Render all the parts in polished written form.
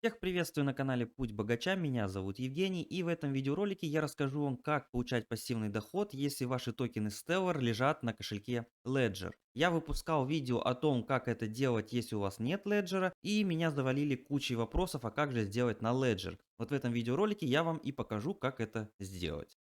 Всех приветствую на канале Путь Богача, меня зовут Евгений, и в этом видеоролике я расскажу вам, как получать пассивный доход, если ваши токены Stellar лежат на кошельке Ledger. Я выпускал видео о том, как это делать, если у вас нет Ledger, и меня завалили кучей вопросов, а как же сделать на Ledger. Вот в этом видеоролике я вам и покажу, как это сделать.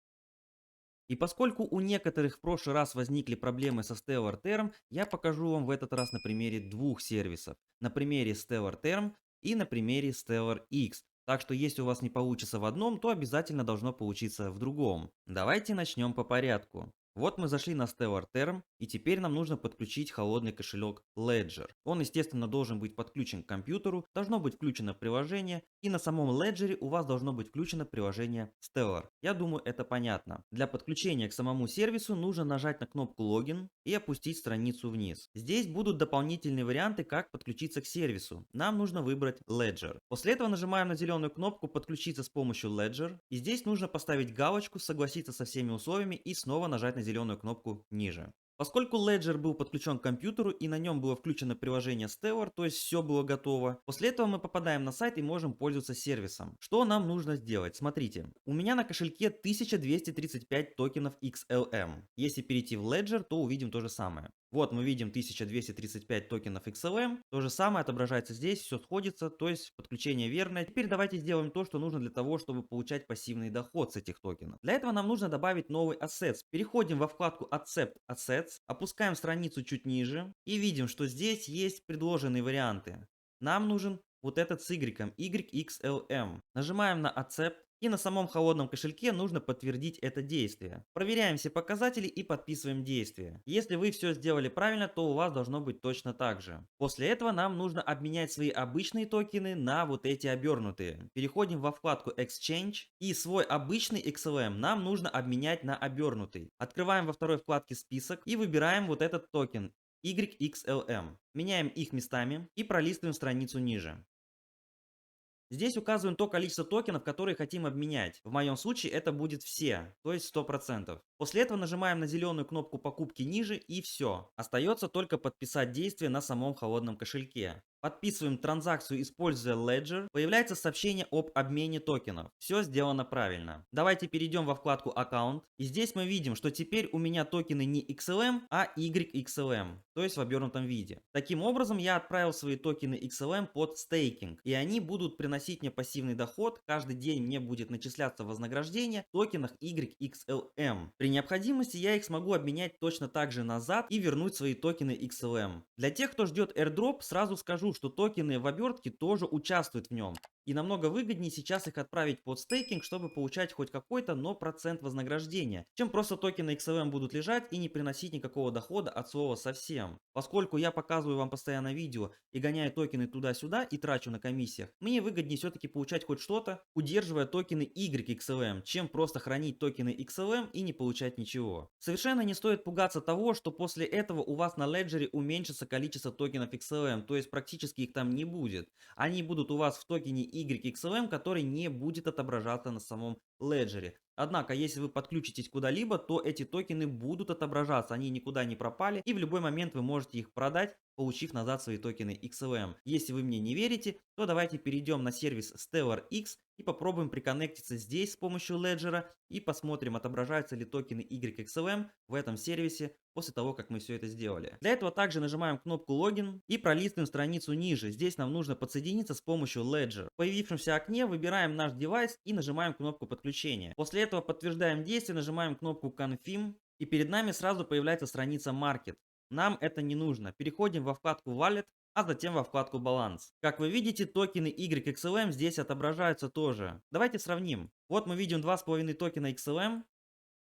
И поскольку у некоторых в прошлый раз возникли проблемы со Stellar Term, я покажу вам в этот раз на примере двух сервисов. На примере Stellar Term и на примере Stellar X. Так что если у вас не получится в одном, то обязательно должно получиться в другом. Давайте начнем по порядку. Вот мы зашли на Stellar Term, и теперь нам нужно подключить холодный кошелек Ledger. Он, естественно, должен быть подключен к компьютеру, должно быть включено приложение, и на самом Ledger у вас должно быть включено приложение Stellar. Я думаю, это понятно. Для подключения к самому сервису нужно нажать на кнопку «Логин» и опустить страницу вниз. Здесь будут дополнительные варианты, как подключиться к сервису. Нам нужно выбрать Ledger. После этого нажимаем на зеленую кнопку «Подключиться с помощью Ledger». И здесь нужно поставить галочку «Согласиться со всеми условиями» и снова нажать на зеленую кнопку ниже. Поскольку Ledger был подключен к компьютеру и на нем было включено приложение Stellar, то есть все было готово, после этого мы попадаем на сайт и можем пользоваться сервисом. Что нам нужно сделать? Смотрите, у меня на кошельке 1235 токенов XLM. Если перейти в Ledger, то увидим то же самое. Вот мы видим 1235 токенов XLM, то же самое отображается здесь, все сходится, то есть подключение верное. Теперь давайте сделаем то, что нужно для того, чтобы получать пассивный доход с этих токенов. Для этого нам нужно добавить новый Assets. Переходим во вкладку Accept Assets, опускаем страницу чуть ниже и видим, что здесь есть предложенные варианты. Нам нужен вот этот с Y, YXLM. Нажимаем на Accept. И на самом холодном кошельке нужно подтвердить это действие. Проверяем все показатели и подписываем действие. Если вы все сделали правильно, то у вас должно быть точно так же. После этого нам нужно обменять свои обычные токены на вот эти обернутые. Переходим во вкладку Exchange и свой обычный XLM нам нужно обменять на обернутый. Открываем во второй вкладке список и выбираем вот этот токен YXLM. Меняем их местами и пролистываем страницу ниже. Здесь указываем то количество токенов, которые хотим обменять. В моем случае это будет все, то есть 100%. После этого нажимаем на зеленую кнопку покупки ниже и все. Остается только подписать действие на самом холодном кошельке. Подписываем транзакцию, используя Ledger. Появляется сообщение об обмене токенов. Все сделано правильно. Давайте перейдем во вкладку аккаунт. И здесь мы видим, что теперь у меня токены не XLM, а YXLM. То есть в обернутом виде. Таким образом, я отправил свои токены XLM под стейкинг. И они будут приносить мне пассивный доход. Каждый день мне будет начисляться вознаграждение в токенах YXLM. При необходимости я их смогу обменять точно так же назад и вернуть свои токены XLM. Для тех, кто ждет airdrop, сразу скажу, что токены в обертке тоже участвуют в нем. И намного выгоднее сейчас их отправить под стейкинг, чтобы получать хоть какой-то, но процент вознаграждения, чем просто токены XLM будут лежать и не приносить никакого дохода от слова совсем. Поскольку я показываю вам постоянно видео и гоняю токены туда-сюда и трачу на комиссиях, мне выгоднее все-таки получать хоть что-то, удерживая токены YXLM, чем просто хранить токены XLM и не получать ничего. Совершенно не стоит пугаться того, что после этого у вас на Ledger уменьшится количество токенов XLM, то есть практически их там не будет. Они будут у вас в токене YXLM, который не будет отображаться на самом Ledger. Однако, если вы подключитесь куда-либо, то эти токены будут отображаться, они никуда не пропали, и в любой момент вы можете их продать, получив назад свои токены XLM. Если вы мне не верите, то давайте перейдем на сервис Stellar X и попробуем приконнектиться здесь с помощью Ledger и посмотрим, отображаются ли токены YXLM в этом сервисе после того, как мы все это сделали. Для этого также нажимаем кнопку логин и пролистываем страницу ниже. Здесь нам нужно подсоединиться с помощью Ledger. В появившемся окне выбираем наш девайс и нажимаем кнопку подключения. После этого подтверждаем действие, нажимаем кнопку Confirm и перед нами сразу появляется страница Market. Нам это не нужно. Переходим во вкладку Wallet, а затем во вкладку Баланс. Как вы видите, токены YXLM здесь отображаются тоже. Давайте сравним. Вот мы видим 2,5 токена XLM.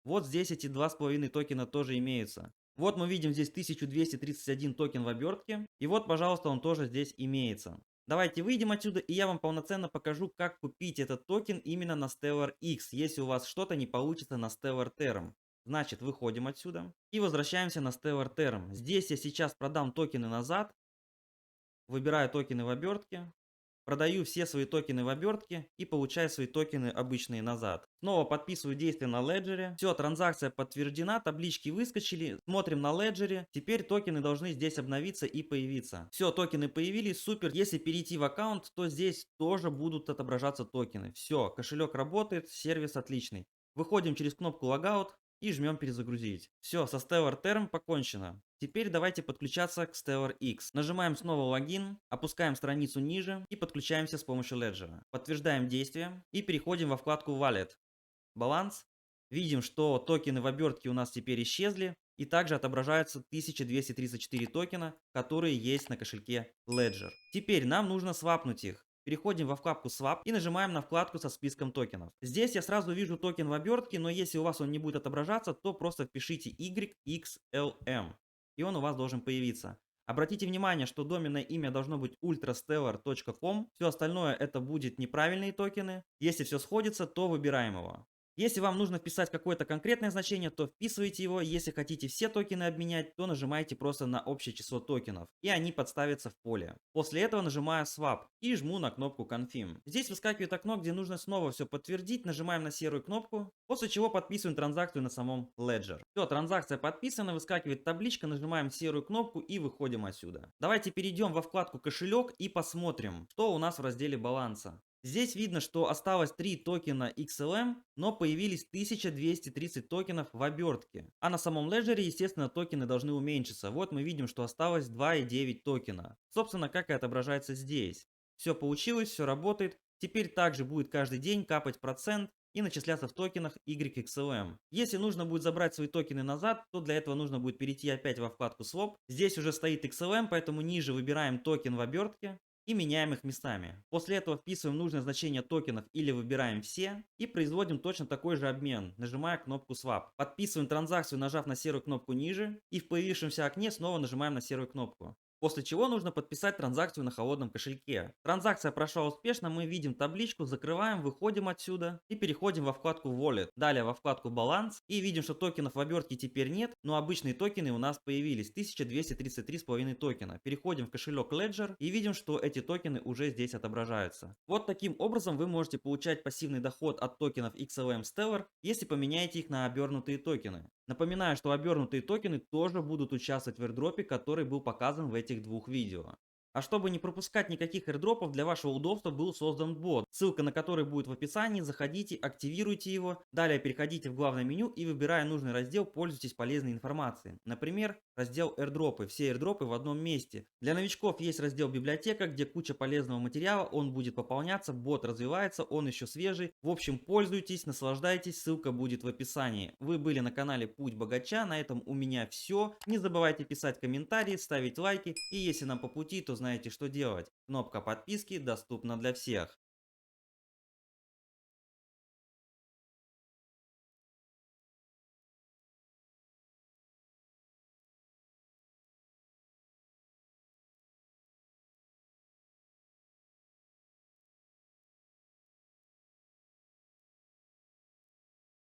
Вот здесь эти 2,5 токена тоже имеются. Вот мы видим здесь 1231 токен в обертке. И вот, пожалуйста, он тоже здесь имеется. Давайте выйдем отсюда, и я вам полноценно покажу, как купить этот токен именно на Stellar X, если у вас что-то не получится на Stellar Term. Значит, выходим отсюда и возвращаемся на Stellar Term. Здесь я сейчас продам токены назад. Выбираю токены в обертке. продаю все свои токены в обертке и получаю свои токены обычные назад. Снова подписываю действие на леджере. Все, транзакция подтверждена, таблички выскочили. Смотрим на леджере. Теперь токены должны здесь обновиться и появиться. Все, токены появились, супер. Если перейти в аккаунт, то здесь тоже будут отображаться токены. Все, кошелек работает, сервис отличный. Выходим через кнопку логаут и жмем перезагрузить. Все, со Stellar Term покончено. Теперь давайте подключаться к Stellar X. Нажимаем снова логин, опускаем страницу ниже и подключаемся с помощью Ledger. Подтверждаем действие и переходим во вкладку Wallet. Баланс. Видим, что токены в обертке у нас теперь исчезли. И также отображаются 1234 токена, которые есть на кошельке Ledger. Теперь нам нужно свапнуть их. Переходим во вкладку Swap и нажимаем на вкладку со списком токенов. Здесь я сразу вижу токен в обертке, но если у вас он не будет отображаться, то просто впишите YXLM. И он у вас должен появиться. Обратите внимание, что доменное имя должно быть ultrastellar.com. Все остальное это будет неправильные токены. Если все сходится, то выбираем его. Если вам нужно вписать какое-то конкретное значение, то вписывайте его. Если хотите все токены обменять, то нажимаете просто на общее число токенов. И они подставятся в поле. После этого нажимаю Swap и жму на кнопку Confirm. Здесь выскакивает окно, где нужно снова все подтвердить. Нажимаем на серую кнопку. После чего подписываем транзакцию на самом Ledger. Все, транзакция подписана, выскакивает табличка. Нажимаем серую кнопку и выходим отсюда. Давайте перейдем во вкладку кошелек и посмотрим, что у нас в разделе баланса. Здесь видно, что осталось 3 токена XLM, но появились 1230 токенов в обертке. А на самом леджере, естественно, токены должны уменьшиться. Вот мы видим, что осталось 2,9 токена. Собственно, как и отображается здесь. Все получилось, все работает. Теперь также будет каждый день капать процент и начисляться в токенах YXLM. Если нужно будет забрать свои токены назад, то для этого нужно будет перейти опять во вкладку Swap. Здесь уже стоит XLM, поэтому ниже выбираем токен в обертке и меняем их местами. После этого вписываем нужное значение токенов или выбираем все и производим точно такой же обмен, нажимая кнопку Swap. Подписываем транзакцию, нажав на серую кнопку ниже, и в появившемся окне снова нажимаем на серую кнопку. После чего нужно подписать транзакцию на холодном кошельке. Транзакция прошла успешно, мы видим табличку, закрываем, выходим отсюда и переходим во вкладку Wallet. Далее во вкладку Баланс и видим, что токенов в обертке теперь нет, но обычные токены у нас появились, 1233,5 токена. Переходим в кошелек Ledger и видим, что эти токены уже здесь отображаются. Вот таким образом вы можете получать пассивный доход от токенов XLM Stellar, если поменяете их на обернутые токены. Напоминаю, что обернутые токены тоже будут участвовать в airdropе, который был показан в этих двух видео. А чтобы не пропускать никаких airdropов, для вашего удобства был создан бот, ссылка на который будет в описании. Заходите, активируйте его, далее переходите в главное меню и, выбирая нужный раздел, пользуйтесь полезной информацией. Например, раздел airdropы, все airdropы в одном месте. Для новичков есть раздел библиотека, где куча полезного материала, он будет пополняться, бот развивается, он еще свежий. В общем, пользуйтесь, наслаждайтесь, ссылка будет в описании. Вы были на канале Путь Богача, на этом у меня все. Не забывайте писать комментарии, ставить лайки, и если нам по пути, то знаете, что делать. Кнопка подписки доступна для всех.